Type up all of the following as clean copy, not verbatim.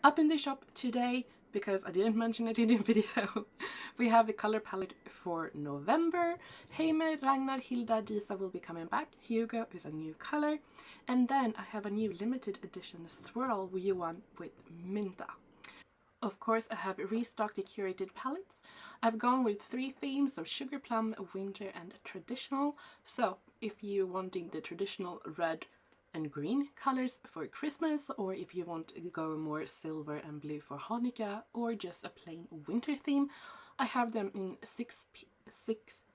Up in the shop today, because I didn't mention it in the video, we have the color palette for November. Heimer, Ragnar, Hilda, Disa will be coming back. Hugo is a new color. And then I have a new limited edition swirl one with Minta. Of course, I have restocked the curated palettes. I've gone with 3 themes of sugar plum, winter and traditional. So if you're wanting the traditional red and green colors for Christmas, or if you want to go more silver and blue for Hanukkah, or just a plain winter theme, I have them in six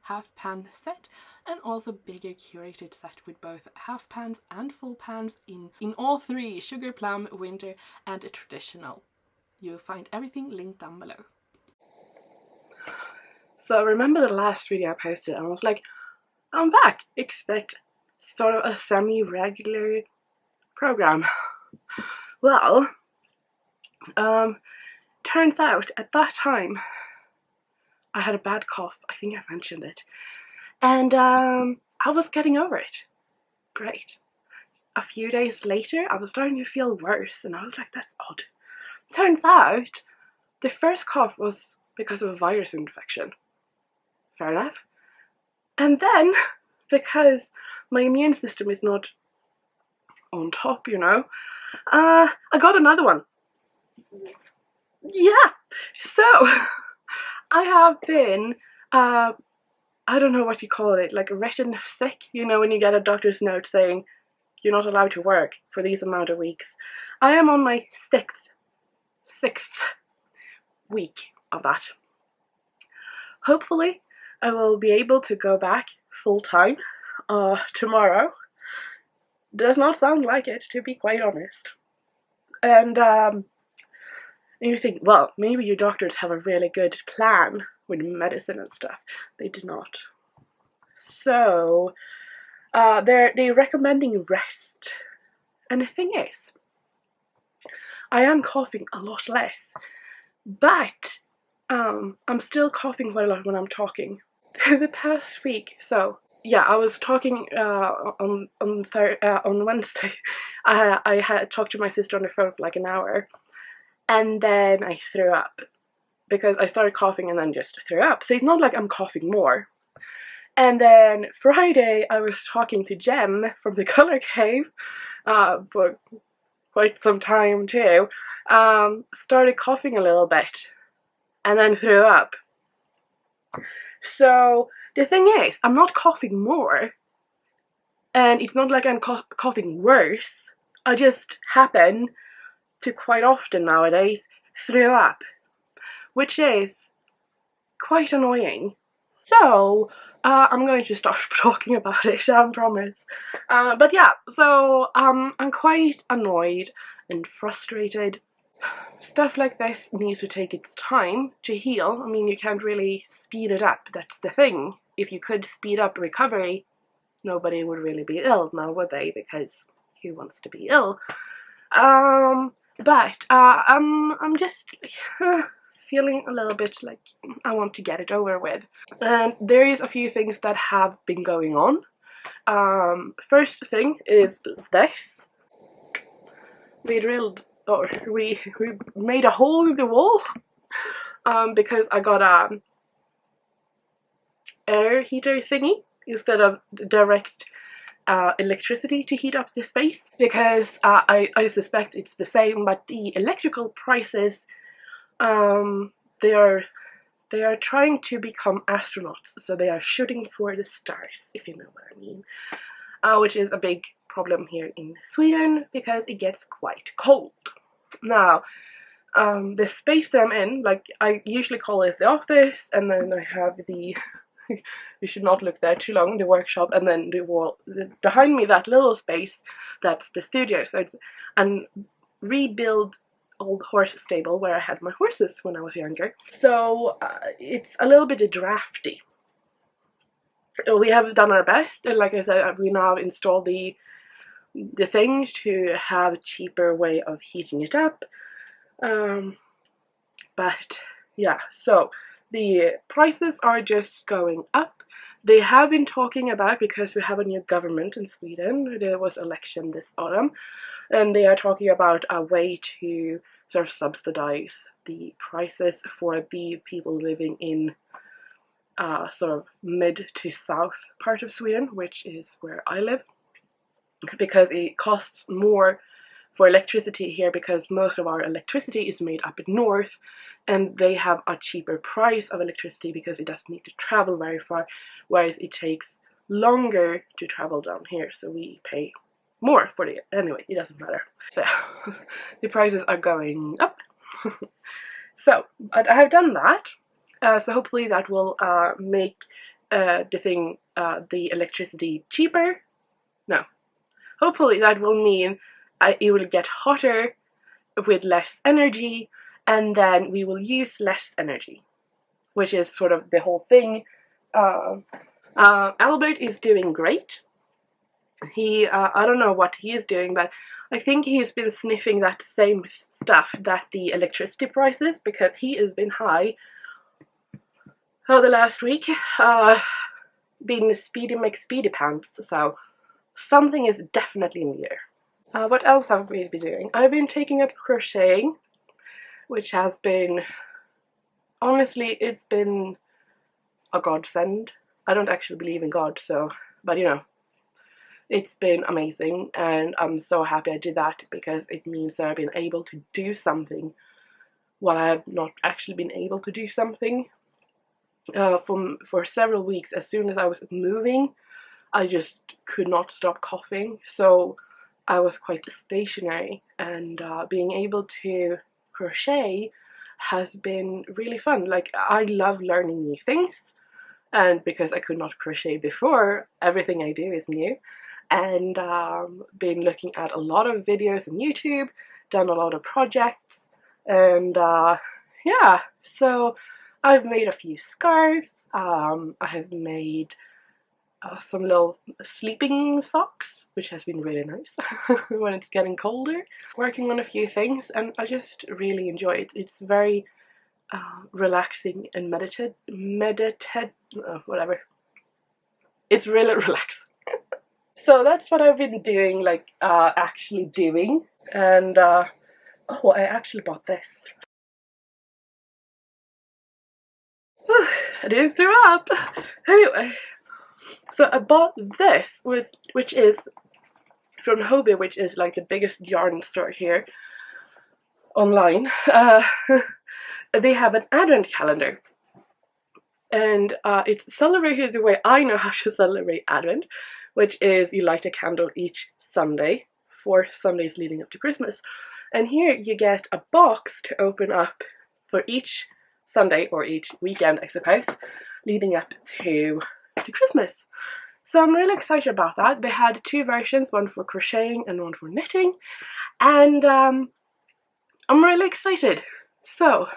half pan set, and also bigger curated set with both half pans and full pans in all 3, sugar plum, winter and a traditional. You'll find everything linked down below. So remember the last video I posted and I was like, I'm back, expect sort of a semi-regular program. Well, turns out at that time I had a bad cough. I think I mentioned it. And I was getting over it. Great. A few days later I was starting to feel worse and I was like, that's odd. Turns out the first cough was because of a virus infection. Fair enough. And then, because my immune system is not on top, you know, I got another one. Yeah, so I have been, I don't know what you call it, like written sick, you know, when you get a doctor's note saying you're not allowed to work for these amount of weeks. I am on my sixth week of that. Hopefully I will be able to go back full time tomorrow. Does not sound like it, to be quite honest. And you think, well, maybe your doctors have a really good plan with medicine and stuff. They do not. So they're recommending rest. And the thing is, I am coughing a lot less, but I'm still coughing quite a lot when I'm talking. The past week, so yeah, I was talking on Wednesday. I had talked to my sister on the phone for like an hour, and then I threw up because I started coughing and then just threw up. So it's not like I'm coughing more. And then Friday I was talking to Jem from the Color Cave for quite some time too. Started coughing a little bit and then threw up. So the thing is, I'm not coughing more, and it's not like I'm coughing worse. I just happen to quite often nowadays throw up, which is quite annoying. So I'm going to stop talking about it, I promise. But yeah, so I'm quite annoyed and frustrated. Stuff like this needs to take its time to heal. I mean, you can't really speed it up, that's the thing. If you could speed up recovery, nobody would really be ill now, would they? Because who wants to be ill? But I'm just feeling a little bit like I want to get it over with. And there is a few things that have been going on. First thing is this. We made a hole in the wall because I got a air heater thingy instead of direct electricity to heat up the space, because I suspect it's the same, but the electrical prices, they are trying to become astronauts, so they are shooting for the stars, if you know what I mean, which is a big problem here in Sweden because it gets quite cold. Now, the space that I'm in, like I usually call this the office, and then I have the you should not look there too long, the workshop, and then the wall behind me, that little space, that's the studio. So it's an rebuild old horse stable where I had my horses when I was younger. So it's a little bit drafty. We have done our best, and like I said, we now installed the thing to have a cheaper way of heating it up. But yeah, so the prices are just going up. They have been talking about, because we have a new government in Sweden, there was election this autumn, and they are talking about a way to sort of subsidize the prices for the people living in sort of mid to south part of Sweden, which is where I live, because it costs more for electricity here because most of our electricity is made up north, and they have a cheaper price of electricity because it doesn't need to travel very far, whereas it takes longer to travel down here, so we pay more for it. Anyway, it doesn't matter. So the prices are going up. So I have done that. So hopefully that will make the electricity cheaper. No. Hopefully that will mean it will get hotter with less energy, and then we will use less energy, which is sort of the whole thing. Albert is doing great. I don't know what he is doing, but I think he's been sniffing that same stuff that the electricity prices, because he has been high the last week, been Speedy McSpeedy pants, so something is definitely in the air. What else have we been doing? I've been taking up crocheting, which has been, honestly, it's been a godsend. I don't actually believe in God, so, but you know, it's been amazing, and I'm so happy I did that because it means that I've been able to do something while I have not actually been able to do something. For several weeks, as soon as I was moving, I just could not stop coughing, so I was quite stationary, and being able to crochet has been really fun. Like, I love learning new things, and because I could not crochet before, everything I do is new, and been looking at a lot of videos on YouTube, done a lot of projects, and yeah, so I've made a few scarves. I have made some little sleeping socks, which has been really nice when it's getting colder. Working on a few things, and I just really enjoy it. It's very relaxing and whatever. It's really relaxing. So that's what I've been doing, like actually doing. And oh, I actually bought this. I didn't throw up. Anyway, so I bought this, which is from Hobby, which is like the biggest yarn store here online. They have an advent calendar, and it's celebrated the way I know how to celebrate Advent, which is you light a candle each Sunday for Sundays leading up to Christmas. And here you get a box to open up for each Sunday, or each weekend I suppose, leading up to Christmas. So I'm really excited about that. They had two versions, one for crocheting and one for knitting, and I'm really excited. So,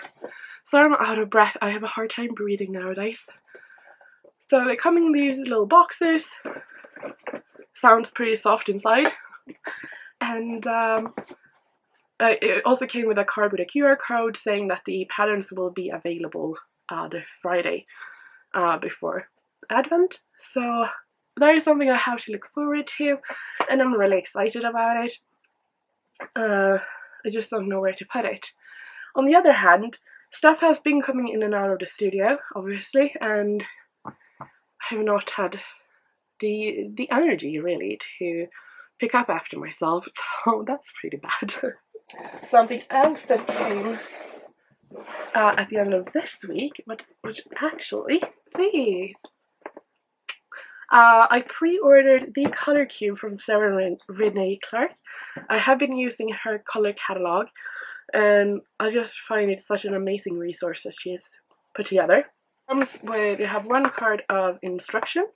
sorry I'm out of breath, I have a hard time breathing nowadays. So they come in these little boxes, sounds pretty soft inside, and it also came with a card with a QR code saying that the patterns will be available the Friday before Advent. So that is something I have to look forward to, and I'm really excited about it. I just don't know where to put it. On the other hand, stuff has been coming in and out of the studio, obviously, and I have not had the energy really to pick up after myself, so that's pretty bad. Something else that came at the end of this week, which actually, please, I pre-ordered the color cube from Sarah Renee Clark. I have been using her color catalog, and I just find it such an amazing resource that she's put together. Comes with, you have one card of instructions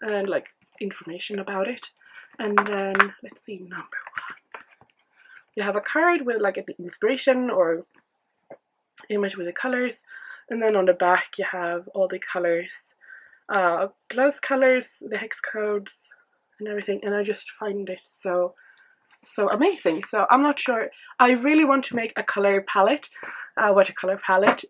and like information about it, and then let's see, number 1. You have a card with like the inspiration or image with the colors, and then on the back you have all the colors, gloss colors, the hex codes, and everything. And I just find it so amazing. So I'm not sure. I really want to make a color palette, watercolor palette,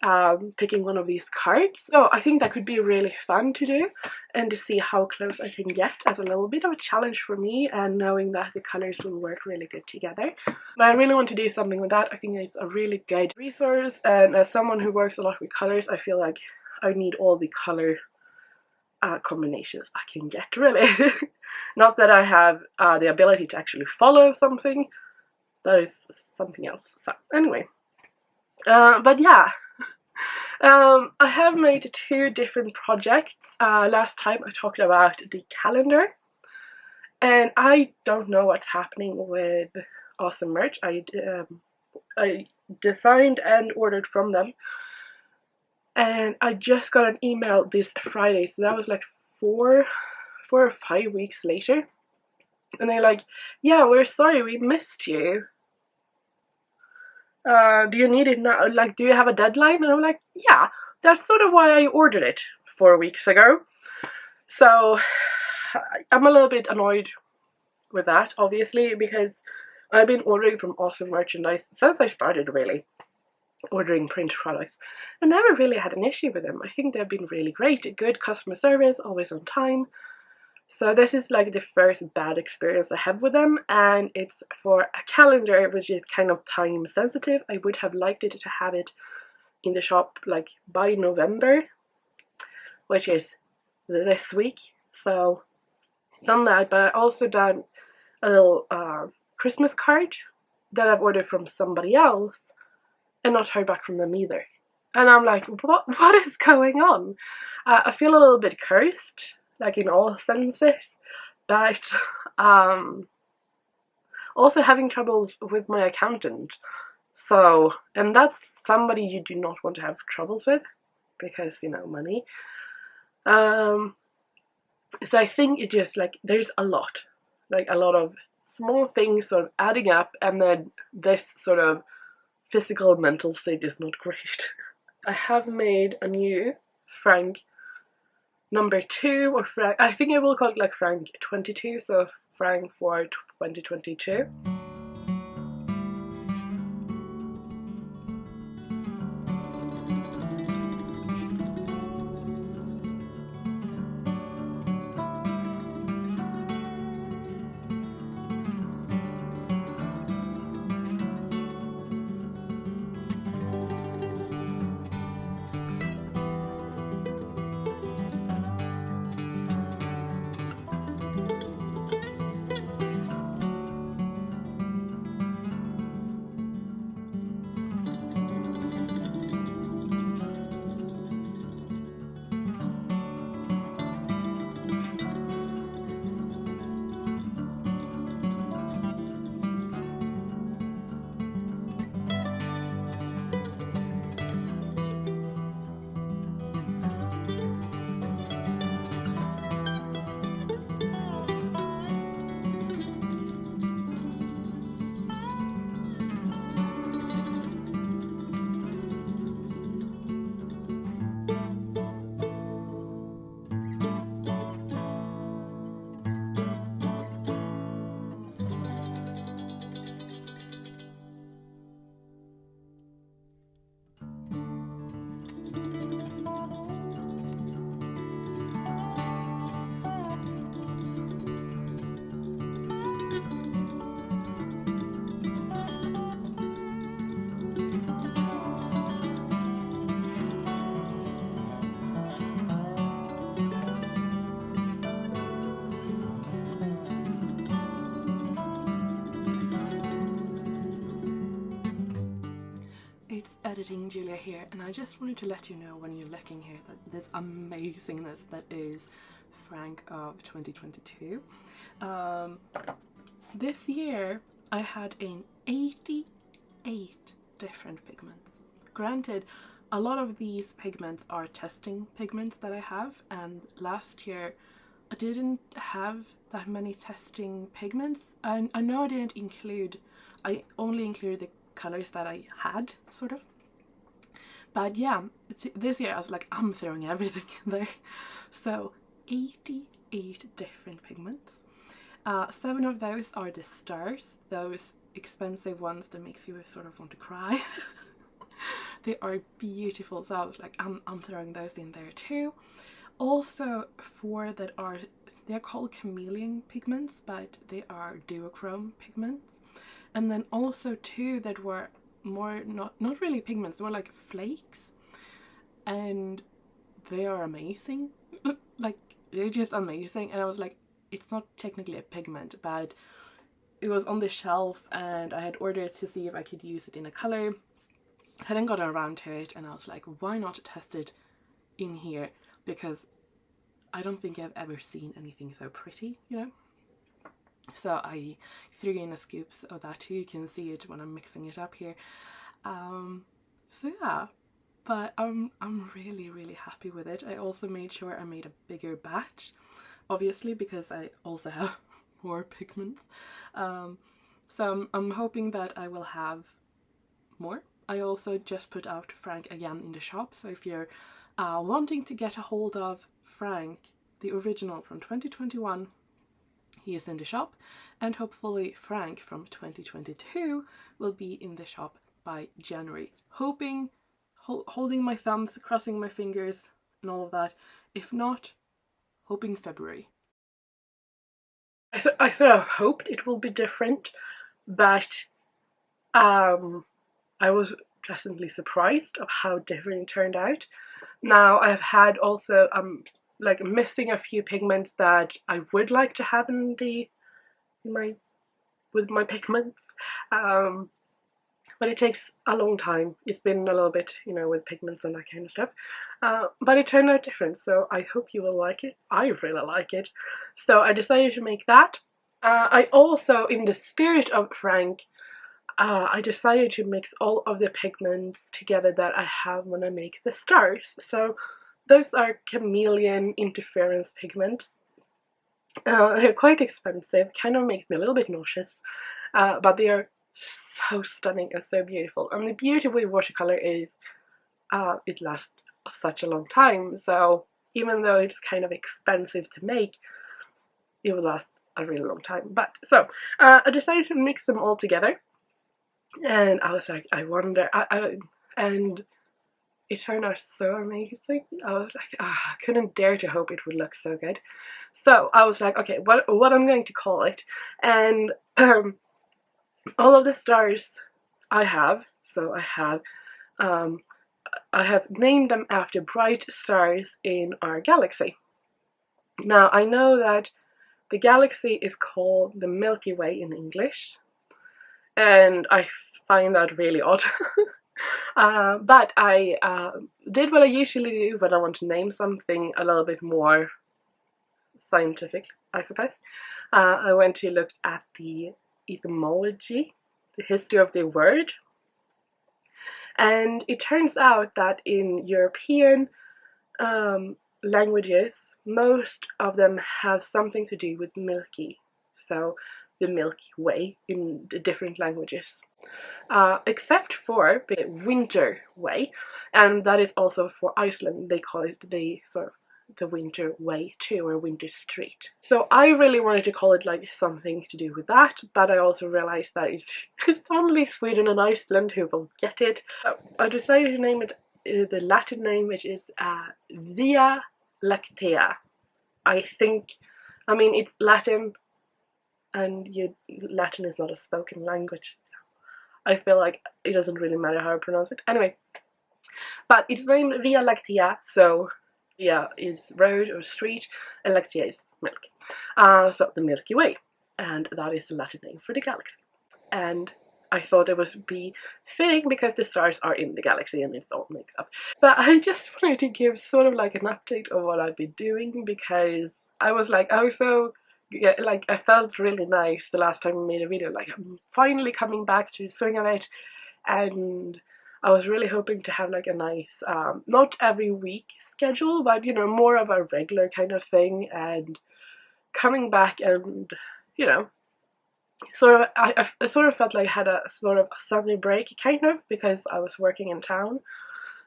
picking one of these cards. So I think that could be really fun to do, and to see how close I can get as a little bit of a challenge for me, and knowing that the colors will work really good together. But I really want to do something with that. I think it's a really good resource, and as someone who works a lot with colors, I feel like I need all the color combinations I can get, really. Not that I have the ability to actually follow something. That is something else. So anyway, but yeah, I have made 2 different projects. Last time I talked about the calendar, and I don't know what's happening with Awesome Merch. I designed and ordered from them, and I just got an email this Friday, so that was like 4 or 5 weeks later, and they're like, yeah, we're sorry, we missed you. Do you need it now? Like, do you have a deadline? And I'm like, yeah, that's sort of why I ordered it 4 weeks ago. So I'm a little bit annoyed with that, obviously, because I've been ordering from Awesome Merchandise since I started, really, ordering print products. I never really had an issue with them. I think they've been really great. Good customer service, always on time. So this is like the first bad experience I have with them, and it's for a calendar which is kind of time sensitive. I would have liked it to have it in the shop like by November, which is this week. So done that, but I also done a little Christmas card that I've ordered from somebody else and not heard back from them either. And I'm like, what is going on? I feel a little bit cursed, like in all senses, but also having troubles with my accountant. So, and that's somebody you do not want to have troubles with, because, you know, money. So I think it just, like, there's a lot of small things sort of adding up, and then this sort of physical mental state is not great. I have made a new Frank number 2, or Frank, I think I will call it like Frank 22, so Frank for 2022. Editing Julia here, and I just wanted to let you know when you're looking here that this amazingness that is Frank of 2022. This year I had in 88 different pigments. Granted, a lot of these pigments are testing pigments that I have, and last year I didn't have that many testing pigments. And I know I only included the colors that I had, sort of. But yeah, this year I was like, I'm throwing everything in there. So 88 different pigments. 7 of those are the stars, those expensive ones that makes you sort of want to cry. They are beautiful, so I was like, I'm throwing those in there too. Also, they're called chameleon pigments, but they are duochrome pigments. And then also two that were more not really pigments, they were like flakes, and they are amazing. Like, they're just amazing. And I was like, it's not technically a pigment, but it was on the shelf and I had ordered to see if I could use it in a color. I hadn't got around to it, and I was like, why not test it in here, because I don't think I've ever seen anything so pretty, you know? So I threw in a scoops of that too. You can see it when I'm mixing it up here. So yeah, but I'm really happy with it. I also made sure I made a bigger batch, obviously, because I also have more pigments. So I'm hoping that I will have more. I also just put out Frank again in the shop, so if you're wanting to get a hold of Frank, the original from 2021, he is in the shop, and hopefully Frank from 2022 will be in the shop by January. Hoping, holding my thumbs, crossing my fingers and all of that. If not, hoping February. I sort of hoped it will be different, but I was pleasantly surprised of how different it turned out. Now I've had also like missing a few pigments that I would like to have in my pigments, but it takes a long time. It's been a little bit, you know, with pigments and that kind of stuff, but it turned out different, so I hope you will like it. I really like it, so I decided to make that. I also, in the spirit of Frank, I decided to mix all of the pigments together that I have when I make the stars. So those are chameleon interference pigments. They're quite expensive, kind of makes me a little bit nauseous, but they are so stunning and so beautiful. And the beauty with watercolor is it lasts such a long time, so even though it's kind of expensive to make, it will last a really long time. But so I decided to mix them all together, and I was like, I wonder, and it turned out so amazing. I was like, I couldn't dare to hope it would look so good. So I was like, okay, what I'm going to call it, and all of the stars I have, so I have named them after bright stars in our galaxy. Now I know that the galaxy is called the Milky Way in English, and I find that really odd. But I did what I usually do when I want to name something a little bit more scientific, I suppose. I went to look at the etymology, the history of the word, and it turns out that in European languages, most of them have something to do with milky, so the Milky Way in the different languages. Except for the Winter Way, and that is also for Iceland. They call it the Winter Way too, or Winter Street. So I really wanted to call it like something to do with that, but I also realized that it's only Sweden and Iceland who will get it. So I decided to name it the Latin name, which is Via Lactea. I mean, it's Latin, and Latin is not a spoken language, so I feel like it doesn't really matter how I pronounce it. Anyway, but it's named Via Lactea, so Via is road or street, and Lactea is milk. So the Milky Way, and that is the Latin name for the galaxy. And I thought it would be fitting because the stars are in the galaxy and it all makes up. But I just wanted to give sort of like an update of what I've been doing, because I was like, I felt really nice the last time I made a video, like I'm finally coming back to the swing of it, and I was really hoping to have like a nice, not every week schedule, but you know, more of a regular kind of thing, and coming back and, you know, sort of, I sort of felt like I had a sort of summer break, kind of, because I was working in town,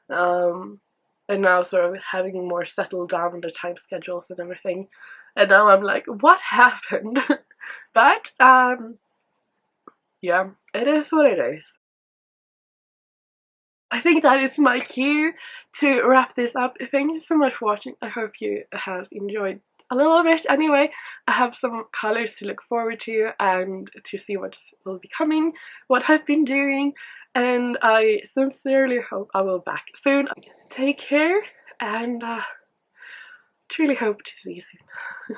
and now sort of having more settled down on the time schedules and everything, and now I'm like, what happened? But, yeah, it is what it is. I think that is my cue to wrap this up. Thank you so much for watching. I hope you have enjoyed a little bit. Anyway, I have some colors to look forward to and to see what will be coming, what I've been doing, and I sincerely hope I will be back soon. Take care, and truly hope to see you soon.